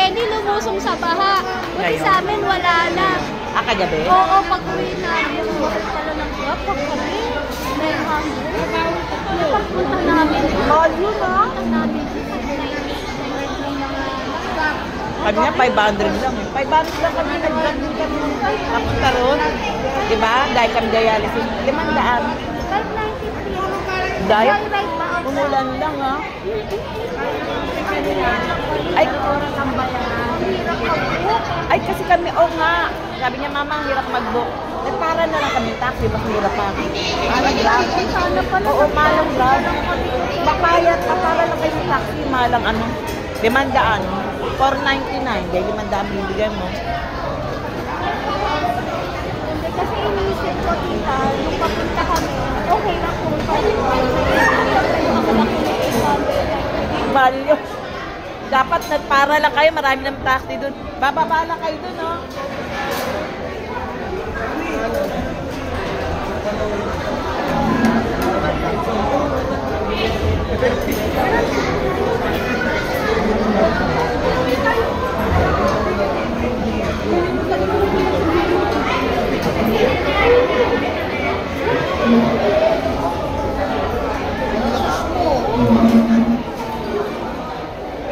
Jenny lumusong sa baha. Buti sa amin wala na. Ah, kagabi? Oo, pag-uwi namin. Bakit pala ng pag kami? May hangin. Pagpunta namin. Mahal yun, ha? Kami nga, 500 lang. 500 lang kami. Nag-vlog din kami. Kapunta ron. Diba? Dahil kami dialysis. 500. 593. Dahil umulan lang, ha? Ay, kasi kami, nga. Sabi niya, mama, ang hirap mag-book. Para na lang kami taxi, mas hirap pa. Malang grab. Oo, malang grab. Bakayat, para lang kayo sa taxi, malang 500. 499. Dahil 500 bibigyan mo. Kasi inisip ko, tita, nung papunta kami, okay na kung Value. Dapat para lang kayo, marami ng taxi dun. Bababa lang kayo dun, no?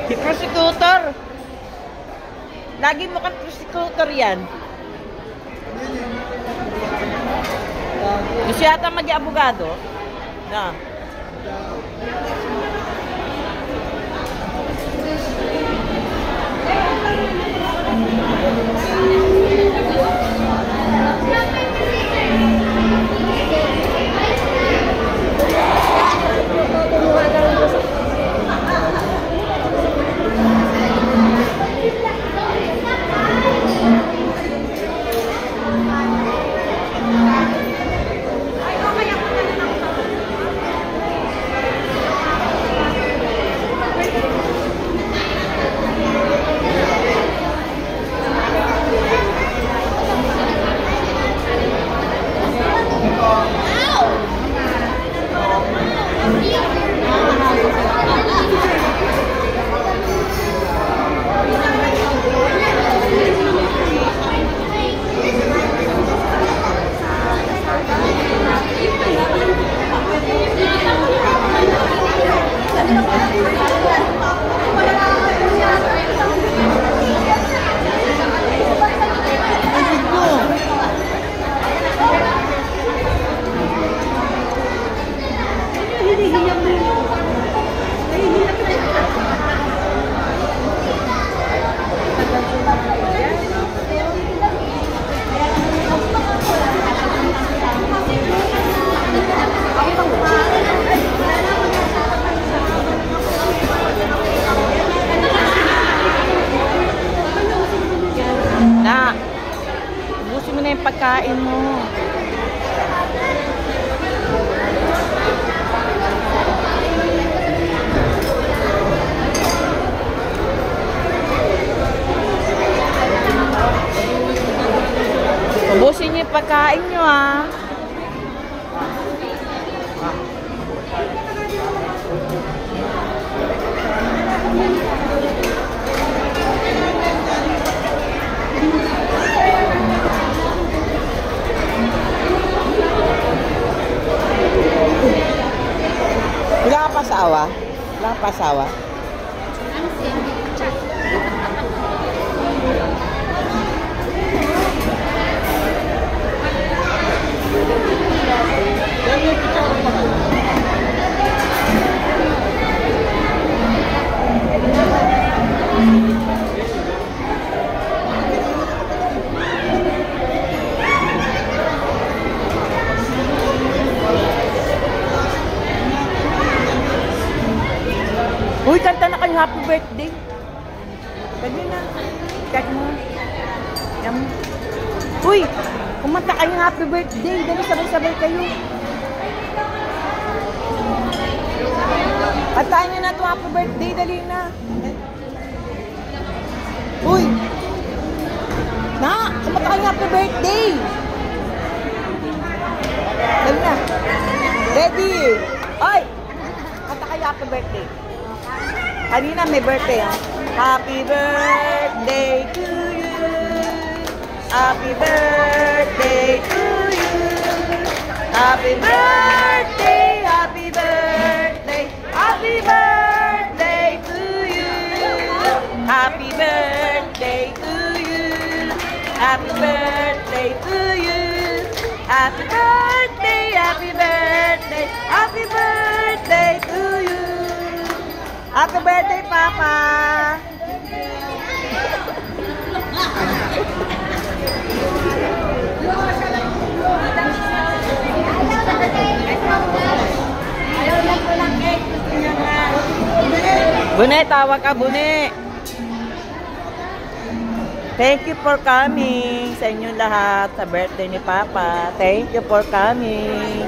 Si prosecutor. Lagi mo kang prosecutor yan. Gusto yata mag-abogado? Na. Ubusin mo na yung pagkain mo. Ubusin niyo yung pagkain niyo, ha. Wala ka pasawa? Wala ka pasawa? Uy, kanta na kayo happy birthday. Pwede na. Check mo. Yan. Uy, kumanta kayo happy birthday. Dali sabay-sabay kayo. Kantaan nyo na ito happy birthday. Dali na. Uy. Na, kumanta kayo happy birthday. Dali na. Ready. Oy. Kanta kayo happy birthday. Kanina may birthday, ah. Happy birthday to you. Happy birthday to you. Happy birthday, happy birthday, happy birthday to you. Happy birthday to you. Happy birthday to you. Happy birthday, happy birthday, happy birthday to you. Happy birthday, Papa. Bune, tawag ka, Bune. Thank you for coming sa inyong lahat sa birthday ni Papa. Thank you for coming.